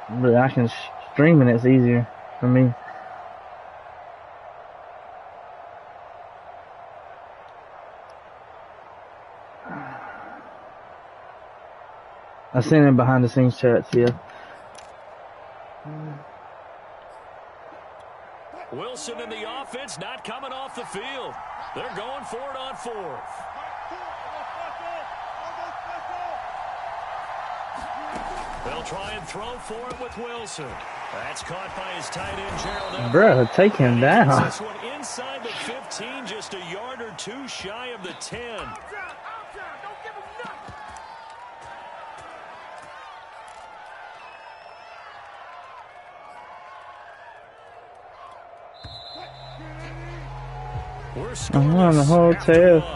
but I can stream and it's easier for me. I seen it behind the scenes chats, yeah. Wilson in the offense not coming off the field. They're going for it on fourth. They'll try and throw for it with Wilson. That's caught by his tight end, Gerald Everett. Bruh, take him down. This one inside the 15, just a yard or two shy of the 10. I'm on the hotel.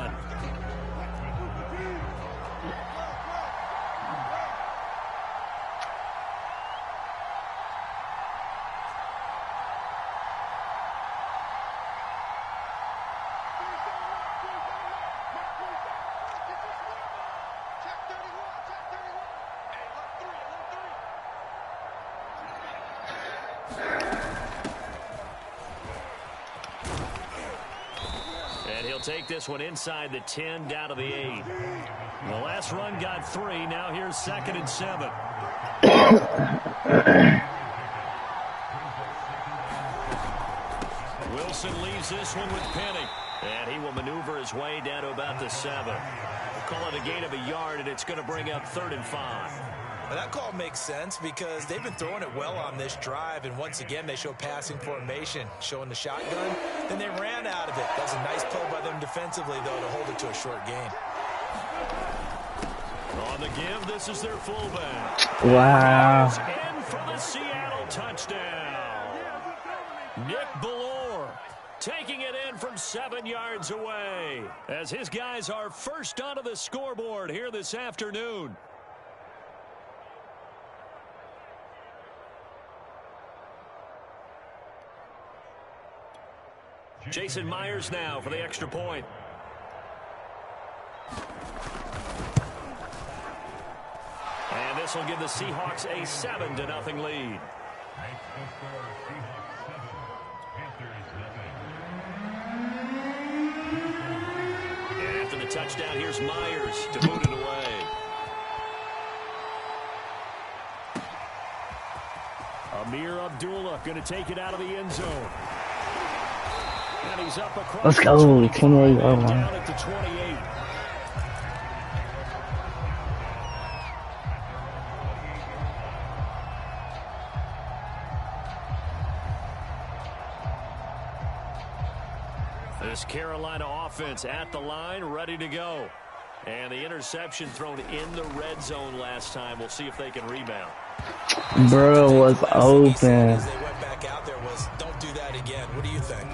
Take this one inside the 10 down to the 8. The last run got 3. Now here's 2nd and 7. Wilson leaves this one with Penny. And he will maneuver his way down to about the 7. We'll call it a gain of a yard, and it's going to bring up 3rd and 5. Well, that call makes sense because they've been throwing it well on this drive, and once again they show passing formation, showing the shotgun. Then they ran out of it. That was a nice play by them defensively, though, to hold it to a short gain. On the give, this is their fullback. Wow. In for the Seattle touchdown. Nick Bellore taking it in from 7 yards away as his guys are first onto the scoreboard here this afternoon. Jason Myers now for the extra point. And this will give the Seahawks a 7-0 lead. And after the touchdown, here's Myers to boot it away. Amir Abdullah going to take it out of the end zone. And he's up across. Let's go. 28. Oh, down at the 28. This Carolina offense at the line, ready to go. And the interception thrown in the red zone last time. We'll see if they can rebound. Bro was open. As they went back out there was, don't do that again. What do you think?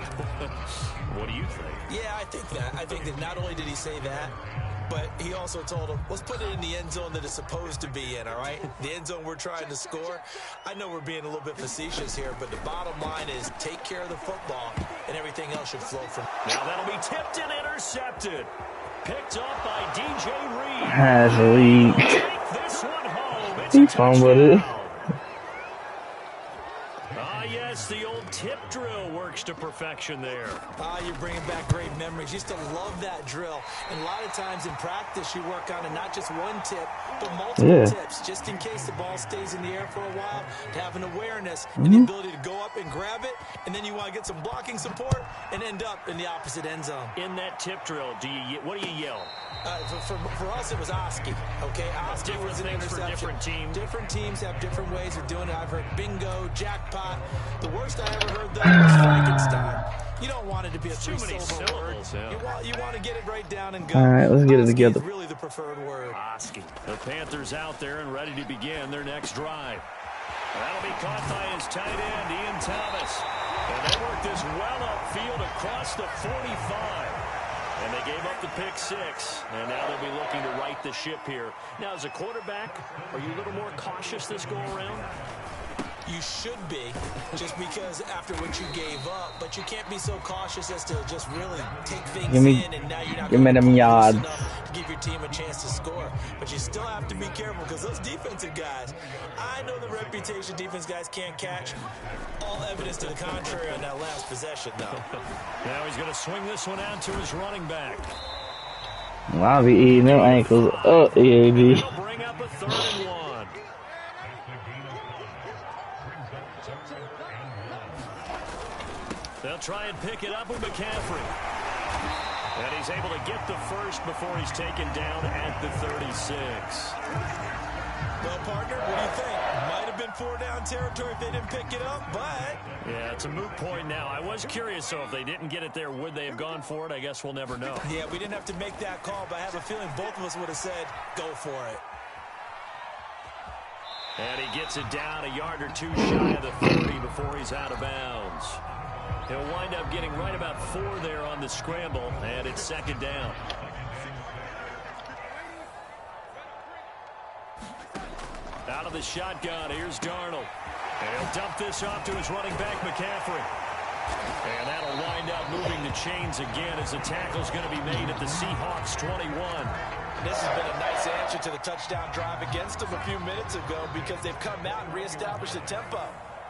What do you think? Yeah, I think that. I think that not only did he say that, but he also told him, let's put it in the end zone that it's supposed to be in, all right? The end zone we're trying to score. I know we're being a little bit facetious here, but the bottom line is take care of the football, and everything else should flow from. Now that'll be tipped and intercepted. Picked up by DJ Reed. Has leaked. Take this one home. It's He fumbled it. Yes, the old tip drill works to perfection there. You're bringing back great memories. Used to love that drill. And a lot of times in practice, you work on it, not just one tip, but multiple tips, just in case the ball stays in the air for a while, to have an awareness and the ability to go up and grab it, and then you want to get some blocking support and end up in the opposite end zone. In that tip drill, what do you yell? For us, it was Oski. Okay, Oski was an interception. For different teams. Different teams have different ways of doing it. I've heard bingo, jackpot. The worst I ever heard, though, was Frankenstein. You don't want it to be a three-syllable word. Yeah. You want to get it right down and go. All right, let's get it together. Oski is really the preferred word. Oski. The Panthers out there and ready to begin their next drive. That'll be caught by his tight end, Ian Thomas. And they work this well upfield across the 45. And they gave up the pick 6, and now they'll be looking to right the ship here. Now, as a quarterback, are you a little more cautious this go-around? You should be, just because after what you gave up, but you can't be so cautious as to just really take things in, and now you're not going to enough to give your team a chance to score. But you still have to be careful because those defensive guys, I know the reputation defense guys can't catch. All evidence to the contrary on that last possession, though. Now he's going to swing this one out to his running back. I'll be eating them ankles up, EAB. He'll bring up a 3rd and 1. They'll try and pick it up with McCaffrey. And he's able to get the first before he's taken down at the 36. Well, partner, what do you think? Might have been 4-down territory if they didn't pick it up, but... Yeah, it's a moot point now. I was curious, so if they didn't get it there, would they have gone for it? I guess we'll never know. Yeah, we didn't have to make that call, but I have a feeling both of us would have said, go for it. And he gets it down a yard or two shy of the 30 before he's out of bounds. He'll wind up getting right about 4 there on the scramble, and it's 2nd down. Out of the shotgun, here's Darnold. And he'll dump this off to his running back, McCaffrey. And that'll wind up moving the chains again as the tackle's going to be made at the Seahawks 21. This has been a nice answer to the touchdown drive against them a few minutes ago because they've come out and reestablished the tempo.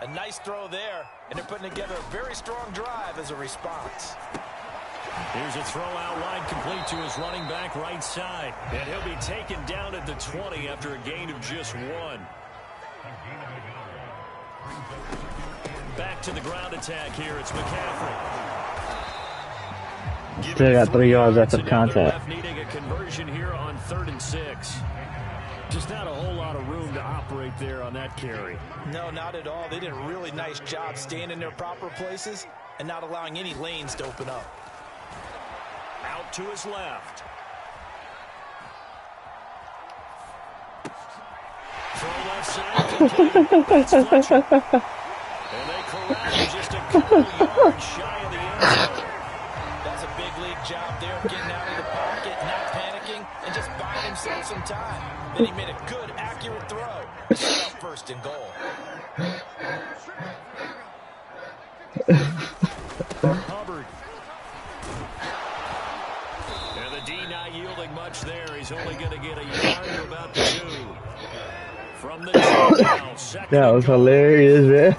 A nice throw there, and they're putting together a very strong drive as a response. Here's a throw out wide complete to his running back right side. And he'll be taken down at the 20 after a gain of just 1. Back to the ground attack here. It's McCaffrey. Still got 3 yards after the contact. Needing a conversion here on 3rd and 6. Just not a whole lot of room to operate there on that carry. No, not at all. They did a really nice job staying in their proper places and not allowing any lanes to open up. Out to his left. Throw left side complete. That's Fletcher. And they corral him just a couple yards shy of the end zone. That's a big league job there, getting out of the pocket, not panicking, and just buying himself some time. Then he made a good, accurate throw to set up 1st and goal. Hubbard. And the D not yielding much there. He's only going to get a yard to about 2. From the 2 now. That was hilarious, man.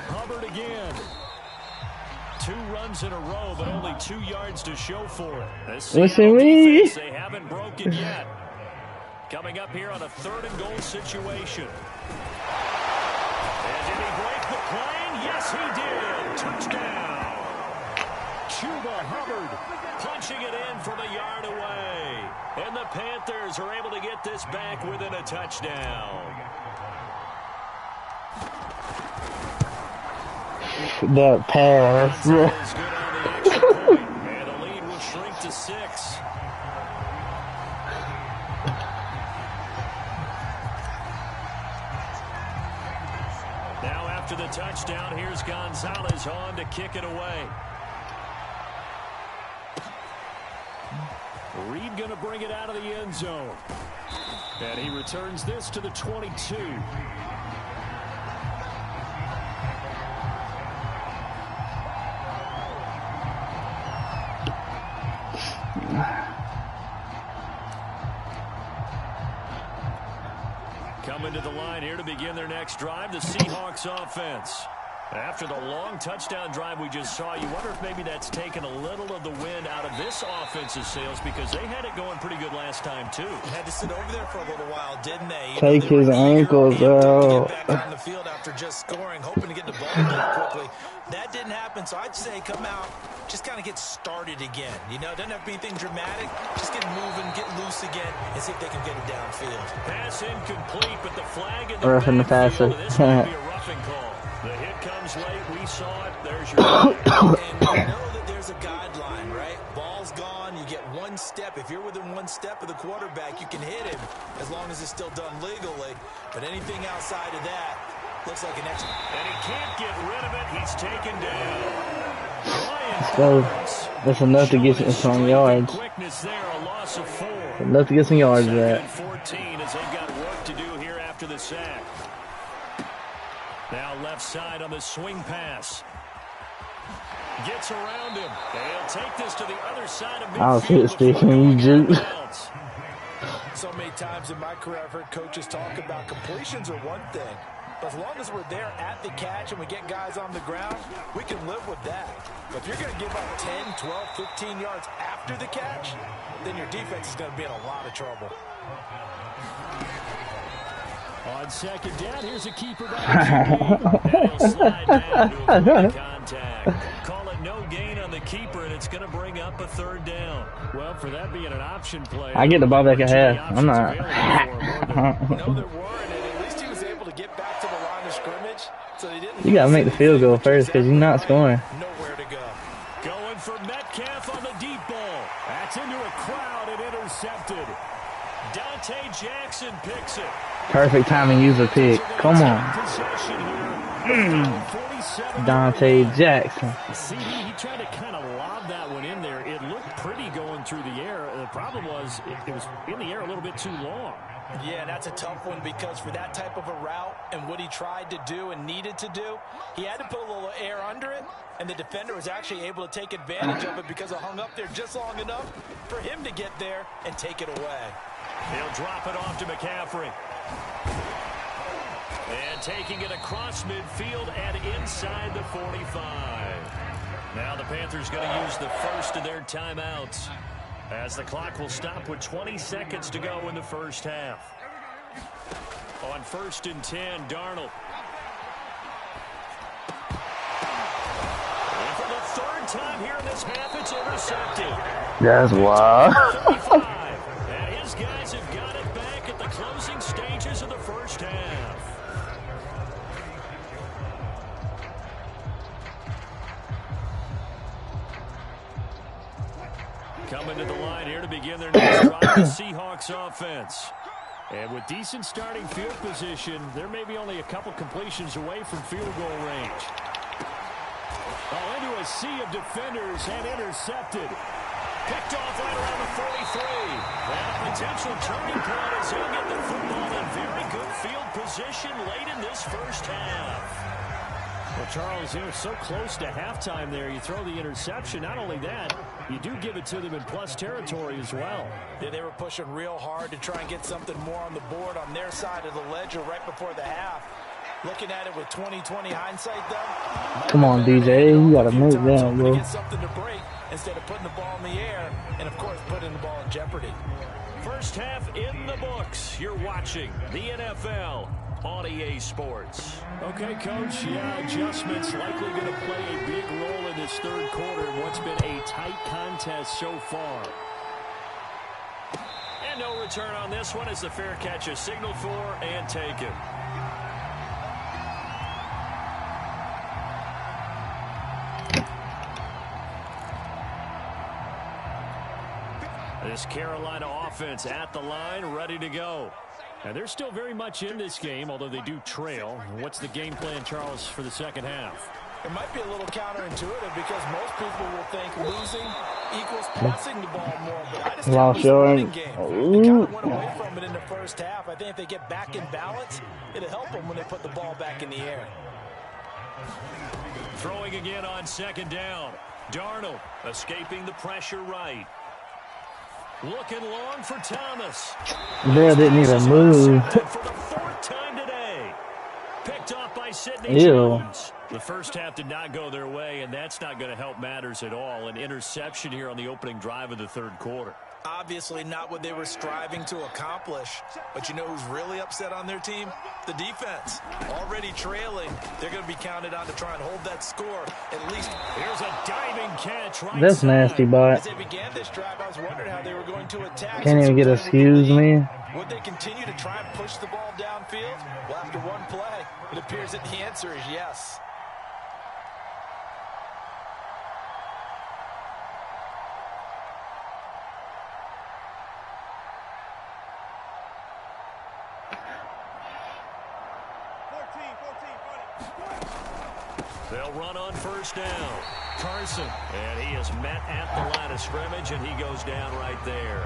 Hubbard again. 2 runs in a row, but only 2 yards to show for it. Listen me. They haven't broken yet. Coming up here on a 3rd and goal situation. And did he break the plane? Yes, he did. Touchdown. Chuba Hubbard punching it in from a yard away. And the Panthers are able to get this back within a touchdown. That pass. Is good on the extra point, and the lead will shrink to 6. Now after the touchdown, here's Gonzalez on to kick it away. Reed going to bring it out of the end zone. And he returns this to the 22. Coming to the line here to begin their next drive, the Seahawks offense. After the long touchdown drive we just saw, you wonder if maybe that's taken a little of the wind out of this offense's sails because they had it going pretty good last time, too. Had to sit over there for a little while, didn't they? Take his ankles out. Get back on the field after just scoring, hoping to get the ball back quickly. That didn't happen, so I'd say come out, just kind of get started again. You know, doesn't have to be anything dramatic. Just get moving, get loose again, and see if they can get it downfield. Pass incomplete, but the flag in the passer. This might be a roughing call. The hit comes late. We saw it. There's your flag. And you know that there's a guideline, right? Ball's gone. You get 1 step. If you're within 1 step of the quarterback, you can hit him as long as it's still done legally. But anything outside of that looks like an extra. And he can't get rid of it. He's taken down. That's enough to get some yards. Quickness there, a loss of 4. Enough to get some yards there. 14 as they've got work to do here after the sack. Now left side on the swing pass. Gets around him. They'll take this to the other side of midfield. I was hit sticking, you juke. So many times in my career, I've heard coaches talk about completions are one thing. But as long as we're there at the catch and we get guys on the ground, we can live with that. But if you're going to give up 10, 12, 15 yards after the catch, then your defense is going to be in a lot of trouble. On second down, here's a keeper down. And he'll slide down to avoid contact. Call it no gain on the keeper, and it's going to bring up a third down. Well, for that being an option play, I get the ball back at half. I'm not. No, there weren't, and at least he was able to get back to the line of scrimmage, so he didn't. You gotta make the field goal first, because you're not scoring. Nowhere to go. Going for Metcalf on the deep ball. That's into a crowd and intercepted. Dante Jackson picks it. Perfect time to use a pick. Come on. Dante Jackson. See, he tried to kind of lob that one in there. It looked pretty going through the air. The problem was it was in the air a little bit too long. Yeah, that's a tough one because for that type of a route and what he tried to do and needed to do, he had to put a little air under it, and the defender was actually able to take advantage of it because it hung up there just long enough for him to get there and take it away. They'll drop it off to McCaffrey. And taking it across midfield and inside the 45. Now the Panthers going to use the first of their timeouts, as the clock will stop with 20 seconds to go in the first half. On 1st and 10, Darnold. And for the third time here in this half, it's intercepted. That's wild. And his guys have got it back at the closing stages of the first half. Coming to the line here to begin their next drive, the Seahawks offense. And with decent starting field position, there may be only a couple completions away from field goal range. Oh, into a sea of defenders and intercepted. Picked off right around the 43. And a potential turning point as he'll get the football in very good field position late in this first half. Well, Charles, you're so close to halftime there. You throw the interception. Not only that, you do give it to them in plus territory as well. Yeah, they were pushing real hard to try and get something more on the board on their side of the ledger right before the half. Looking at it with 20/20 hindsight, though. Come on, DJ. You gotta move down, bro. Get something to break instead of putting the ball in the air and, of course, putting the ball in jeopardy. First half in the books. You're watching the NFL on EA Sports. Okay, Coach, adjustments likely going to play a big role in this third quarter in what's been a tight contest so far. And no return on this one as the fair catch is signaled for and taken. This Carolina offense at the line, ready to go. And they're still very much in this game, although they do trail. What's the game plan, Charles, for the second half? It might be a little counterintuitive because most people will think losing equals passing the ball more. But I just think it was a running game. They kind of went away from it in the first half. I think if they get back in balance, it'll help them when they put the ball back in the air. Throwing again on second down. Darnold escaping the pressure right. Looking long for Thomas. Bear didn't even move. For the fourth time today. Picked off by Sidney Jones. The first half did not go their way, and that's not going to help matters at all. An interception here on the opening drive of the third quarter. Obviously not what they were striving to accomplish. But you know who's really upset on their team? The defense. Already trailing. They're going to be counted on to try and hold that score at least. Here's a diving catch right That's side. nasty, but As they began this drive, I was wondering how they were going to attack. can't even get excuse me. Would they continue to try and push the ball downfield? Well, after one play, it appears that the answer is yes. They'll run on first down. Carson, and he is met at the line of scrimmage, and he goes down right there.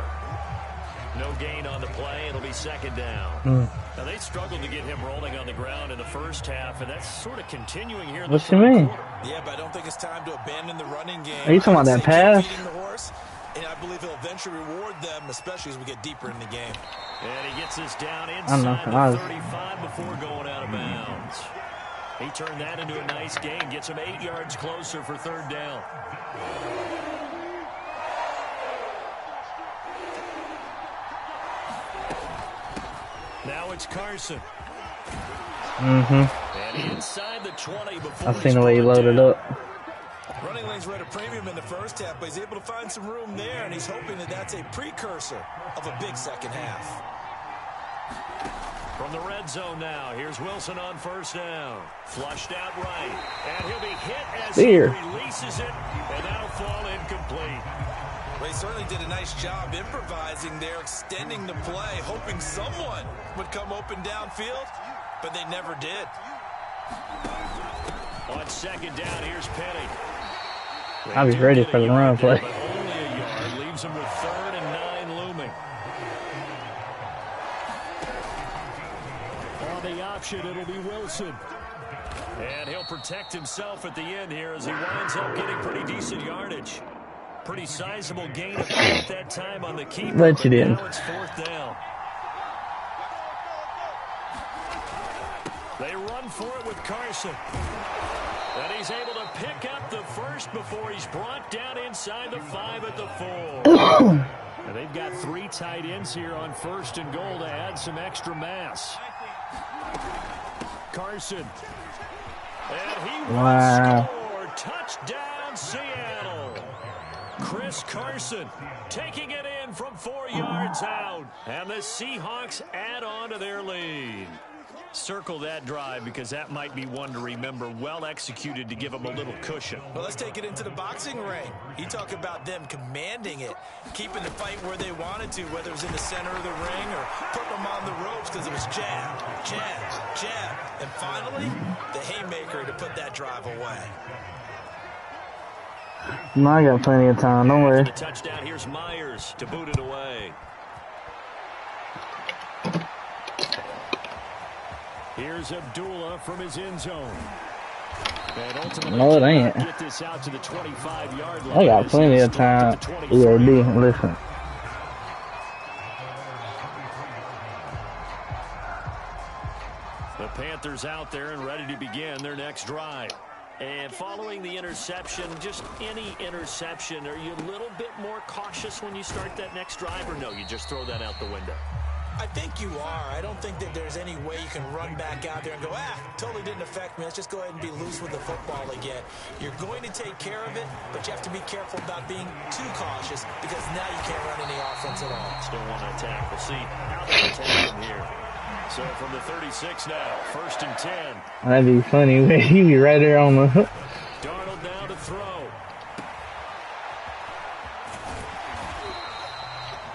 No gain on the play. It'll be second down. Now, they struggled to get him rolling on the ground in the first half, and that's sort of continuing here in the third quarter. Yeah, but I don't think it's time to abandon the running game. Are you talking about that pass? The horse, and I believe he'll eventually reward them, especially as we get deeper in the game. And he gets this down inside the 35 before going out of bounds. He turned that into a nice gain, gets him 8 yards closer for third down. Now it's Carson. And inside the 20 before I've seen the way he loaded up. Running lanes were at a premium in the first half, but he's able to find some room there, and he's hoping that that's a precursor of a big second half. From the red zone now, here's Wilson on first down. Flushed out right, and he'll be hit as he releases it, and that'll fall incomplete. Well, he certainly did a nice job improvising there, extending the play, hoping someone would come open downfield, but they never did. On second down, here's Penny. I'll be ready for the run play. But only a yard leaves him with 3rd and 9 looming. On the option, it'll be Wilson. And he'll protect himself at the end here as he winds up getting pretty decent yardage. Pretty sizable gain of at that time on the keeper. Let you in. Now it's 4th down. They run for it with Carson. And he's able to pick up the first before he's brought down inside the 5 at the 4. And they've got 3 tight ends here on 1st and goal to add some extra mass. Carson. And he will score. Touchdown, Seattle. Chris Carson taking it in from 4 yards out. And the Seahawks add on to their lead. Circle that drive because that might be one to remember. Well executed to give them a little cushion. Well, let's take it into the boxing ring. You talk about them commanding it, keeping the fight where they wanted to, whether it was in the center of the ring or putting them on the ropes because it was jab, jab, jab. And finally, the haymaker to put that drive away. No, I got plenty of time. Don't worry. The touchdown. Here's Myers to boot it away. Here's Abdullah from his end zone. And ultimately, no, it ain't. Get this out to the 25-yard line. I got plenty of time. EOD, listen. The Panthers out there and ready to begin their next drive. And following the interception, just any interception, are you a little bit more cautious when you start that next drive, or no, you just throw that out the window? I think you are. I don't think that there's any way you can run back out there and go, totally didn't affect me. Let's just go ahead and be loose with the football again. You're going to take care of it, but you have to be careful about being too cautious because now you can't run any offense at all. Still want to attack. We'll see how they attack him here. So from the 36 now, 1st and 10. That'd be funny. He'd be right there on the hook. Darnold now to throw.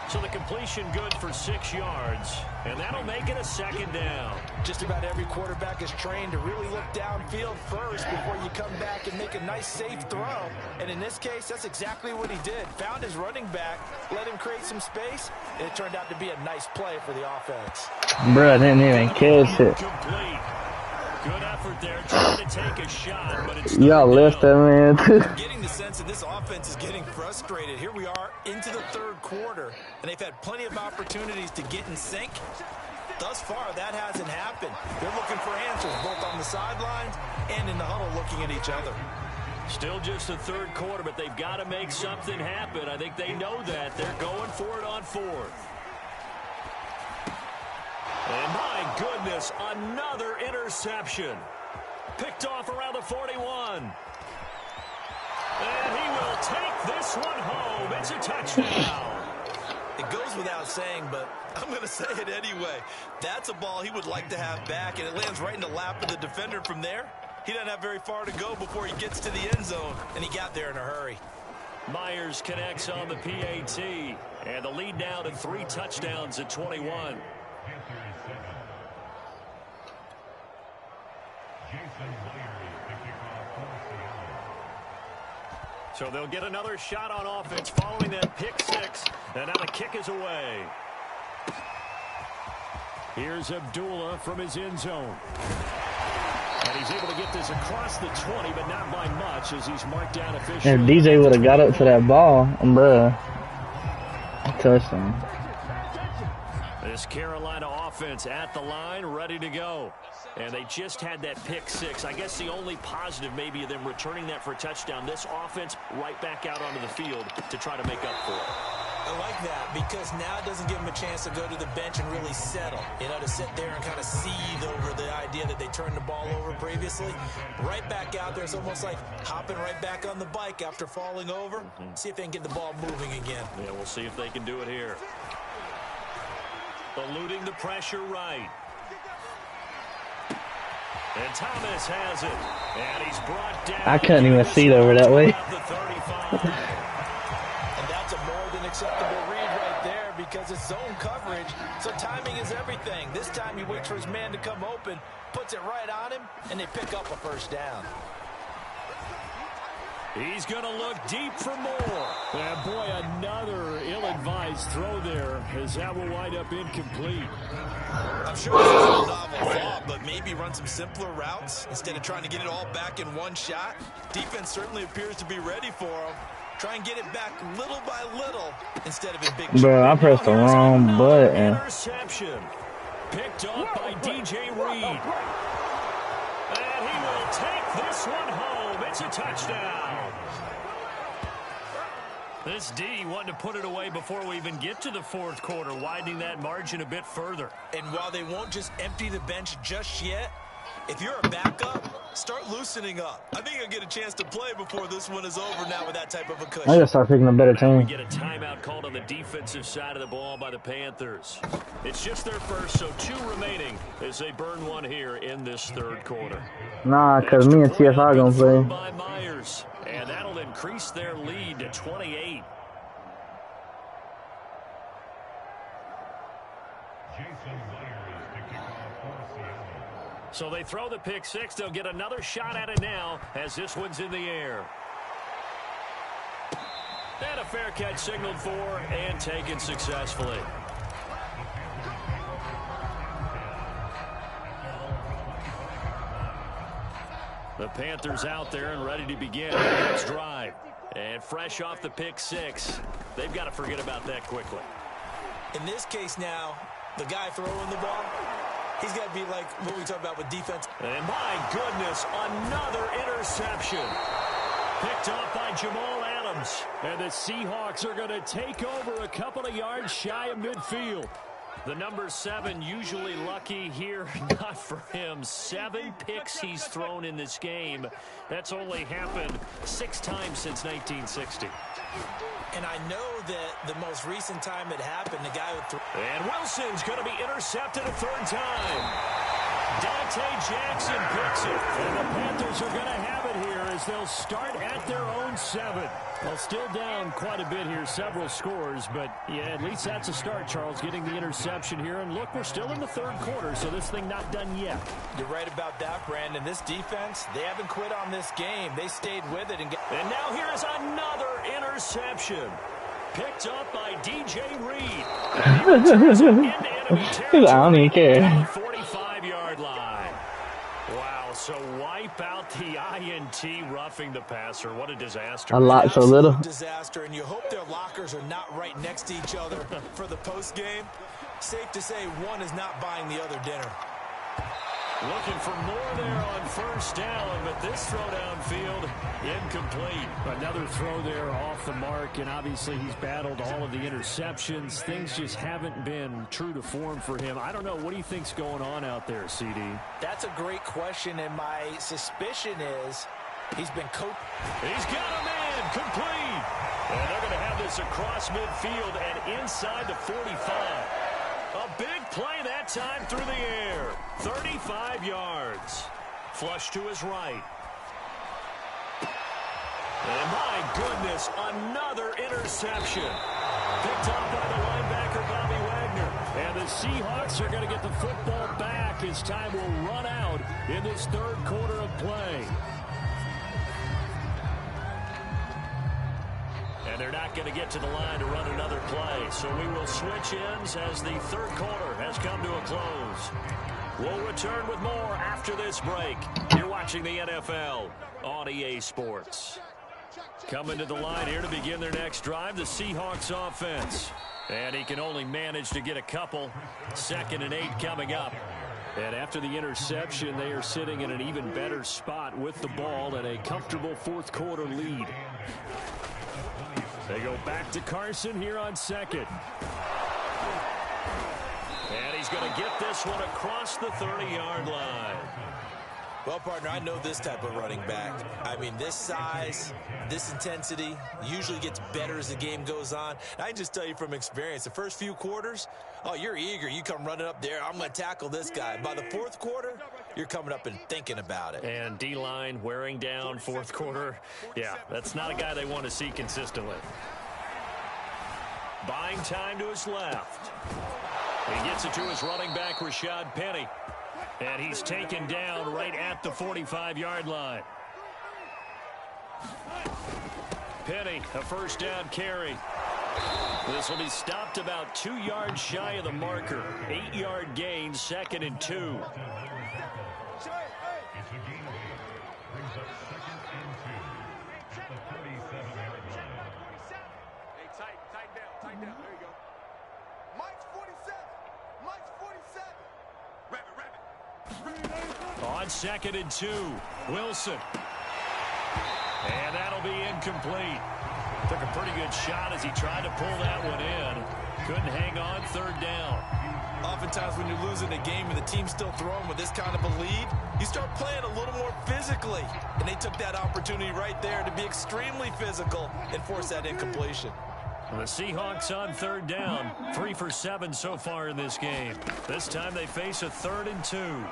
So the completion good for 6 yards, and that'll make it a 2nd down. Just about every quarterback is trained to really look downfield first before you come back and make a nice, safe throw. And in this case, that's exactly what he did. Found his running back, let him create some space, and it turned out to be a nice play for the offense. Bruh, didn't even catch it. Complete. Good effort there, trying to take a shot, but it's y'all left that man too. Getting the sense that this offense is getting frustrated. Here we are into the 3rd quarter, and they've had plenty of opportunities to get in sync. Thus far, that hasn't happened. They're looking for answers, both on the sidelines and in the huddle looking at each other. Still just the 3rd quarter, but they've got to make something happen. I think they know that. They're going for it on 4th. And my goodness, another interception. Picked off around the 41. And he will take this one home. It's a touchdown. It goes without saying, but I'm going to say it anyway. That's a ball he would like to have back, and it lands right in the lap of the defender from there. He doesn't have very far to go before he gets to the end zone, and he got there in a hurry. Myers connects on the PAT, and the lead now to 3 touchdowns at 21. So they'll get another shot on offense following that pick 6. And now the kick is away. Here's Abdullah from his end zone. And he's able to get this across the 20, but not by much as he's marked down officially. If DJ would have got up to that ball, bruh, touchdown. This Carolina offense at the line, ready to go. And they just had that pick six. I guess the only positive maybe of them returning that for a touchdown. This offense right back out onto the field to try to make up for it. I like that because now it doesn't give them a chance to go to the bench and really settle. You know, to sit there and kind of seethe over the idea that they turned the ball over previously. Right back out there. It's almost like hopping right back on the bike after falling over. See if they can get the ball moving again. Yeah, we'll see if they can do it here. Eluding the pressure right. And Thomas has it. And he's brought down. I couldn't even see it over that way. And that's a more than acceptable read right there because it's zone coverage. So timing is everything. This time he waits for his man to come open, puts it right on him, and they pick up a first down. He's going to look deep for more. And boy, another ill-advised throw there as that will wind up incomplete. I'm sure this is a novel thought, but maybe run some simpler routes instead of trying to get it all back in one shot. Defense certainly appears to be ready for him. Try and get it back little by little instead of in big. Bro, I pressed the wrong button. Interception. Picked up by DJ Reed. And he will take this one home. It's a touchdown. This D wanting to put it away before we even get to the fourth quarter, widening that margin a bit further. And while they won't just empty the bench just yet, if you're a backup, start loosening up. I think you'll get a chance to play before this one is over now with that type of a cushion. I gotta start picking a better We team. get a timeout called on the defensive side of the ball by the Panthers. It's just their first, so 2 remaining as they burn one here in this third quarter. Nah, cause me and TFI gonna play. By Myers, and that'll increase their lead to 28. So they throw the pick six. They'll get another shot at it now as this one's in the air. And a fair catch signaled for and taken successfully. The Panthers out there and ready to begin the next drive. And fresh off the pick six, they've got to forget about that quickly. In this case now, the guy throwing the ball, he's got to be like what we talk about with defense. And my goodness, another interception. Picked up by Jamal Adams. And the Seahawks are going to take over a couple of yards shy of midfield. The number 7 usually lucky here, not for him. 7 picks he's thrown in this game. That's only happened 6 times since 1960. And I know that the most recent time it happened, the guy who threw. And Wilson's going to be intercepted a third time. Dante Jackson picks it. And the Panthers are going to have it here as they'll start at their own 7. Well, still down quite a bit here, several scores, but yeah, at least that's a start, Charles, getting the interception here. And look, we're still in the third quarter, so this thing not done yet. You're right about that, Brandon. This defense, they haven't quit on this game. They stayed with it. And now here's another interception. Picked up by DJ Reed. I don't even care. 45-yard line. Wow, so wipe out the INT roughing the passer. What a disaster. A lot, so little. Disaster, and you hope their lockers are not right next to each other for the post game. Safe to say one is not buying the other dinner. Looking for more there on first down, but this throw downfield incomplete. Another throw there off the mark, and obviously he's battled all of the interceptions. Things just haven't been true to form for him. I don't know. What do you think's going on out there, CD? That's a great question, and my suspicion is he's been coached. He's got a man complete. And they're going to have this across midfield and inside the 45. A big play that time through the air. 35 yards. Flush to his right. And my goodness, another interception. Picked up by the linebacker, Bobby Wagner. And the Seahawks are going to get the football back as time will run out in this third quarter of play. And they're not going to get to the line to run another play. So we will switch ends as the third quarter has come to a close. We'll return with more after this break. You're watching the NFL on EA Sports. Coming to the line here to begin their next drive, the Seahawks offense. And he can only manage to get a couple. 2nd and 8 coming up. And after the interception, they are sitting in an even better spot with the ball and a comfortable fourth quarter lead. They go back to Carson here on 2nd. And he's going to get this one across the 30-yard line. Well, partner, I know this type of running back. I mean, this size, this intensity usually gets better as the game goes on. I can just tell you from experience, the first few quarters, oh, you're eager. You come running up there, I'm going to tackle this guy. By the fourth quarter, you're coming up and thinking about it. And D-line wearing down fourth quarter. Yeah, that's not a guy they want to see consistently. Buying time to his left. He gets it to his running back, Rashad Penny. And he's taken down right at the 45-yard line. Penny, a first down carry. This will be stopped about 2 yards shy of the marker. 8-yard gain, 2nd and 2. On 2nd and 2, Wilson. And that'll be incomplete. Took a pretty good shot as he tried to pull that one in. Couldn't hang on, 3rd down. Oftentimes when you're losing a game and the team's still throwing with this kind of a lead, you start playing a little more physically. And they took that opportunity right there to be extremely physical and force that incompletion. The Seahawks on 3rd down. 3 for 7 so far in this game. This time they face a 3rd and 2.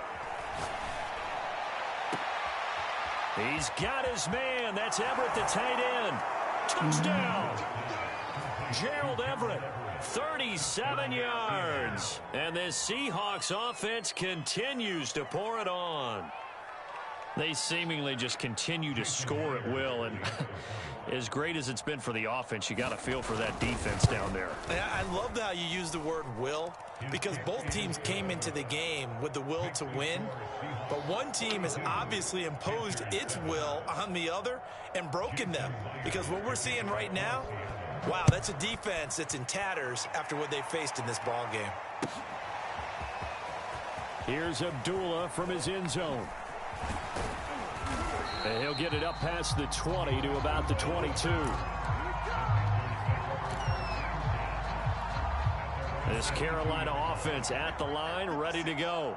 He's got his man. That's Everett, the tight end. Touchdown. Gerald Everett, 37 yards. And this Seahawks offense continues to pour it on. They seemingly just continue to score at will. And as great as it's been for the offense, you got to feel for that defense down there. I love how you use the word will, because both teams came into the game with the will to win. But one team has obviously imposed its will on the other and broken them. Because what we're seeing right now, wow, that's a defense that's in tatters after what they faced in this ball game. Here's Abdullah from his end zone. And he'll get it up past the 20 to about the 22. This Carolina offense at the line, ready to go.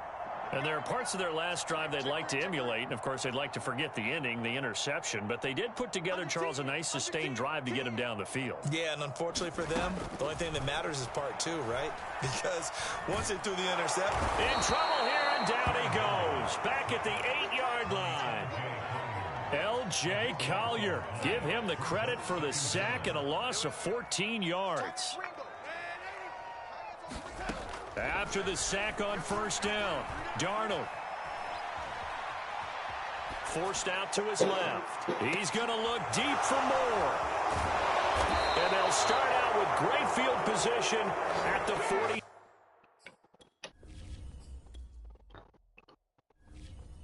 And there are parts of their last drive they'd like to emulate. And, of course, they'd like to forget the ending, the interception. But they did put together, Charles, a nice sustained drive to get him down the field. Yeah, and unfortunately for them, the only thing that matters is part 2, right? Because once they threw the interception. In trouble here, and down he goes. Back at the 8-yard line. L.J. Collier. Give him the credit for the sack and a loss of 14 yards. After the sack on 1st down, Darnold. Forced out to his left. He's going to look deep for more. And they'll start out with great field position at the 40.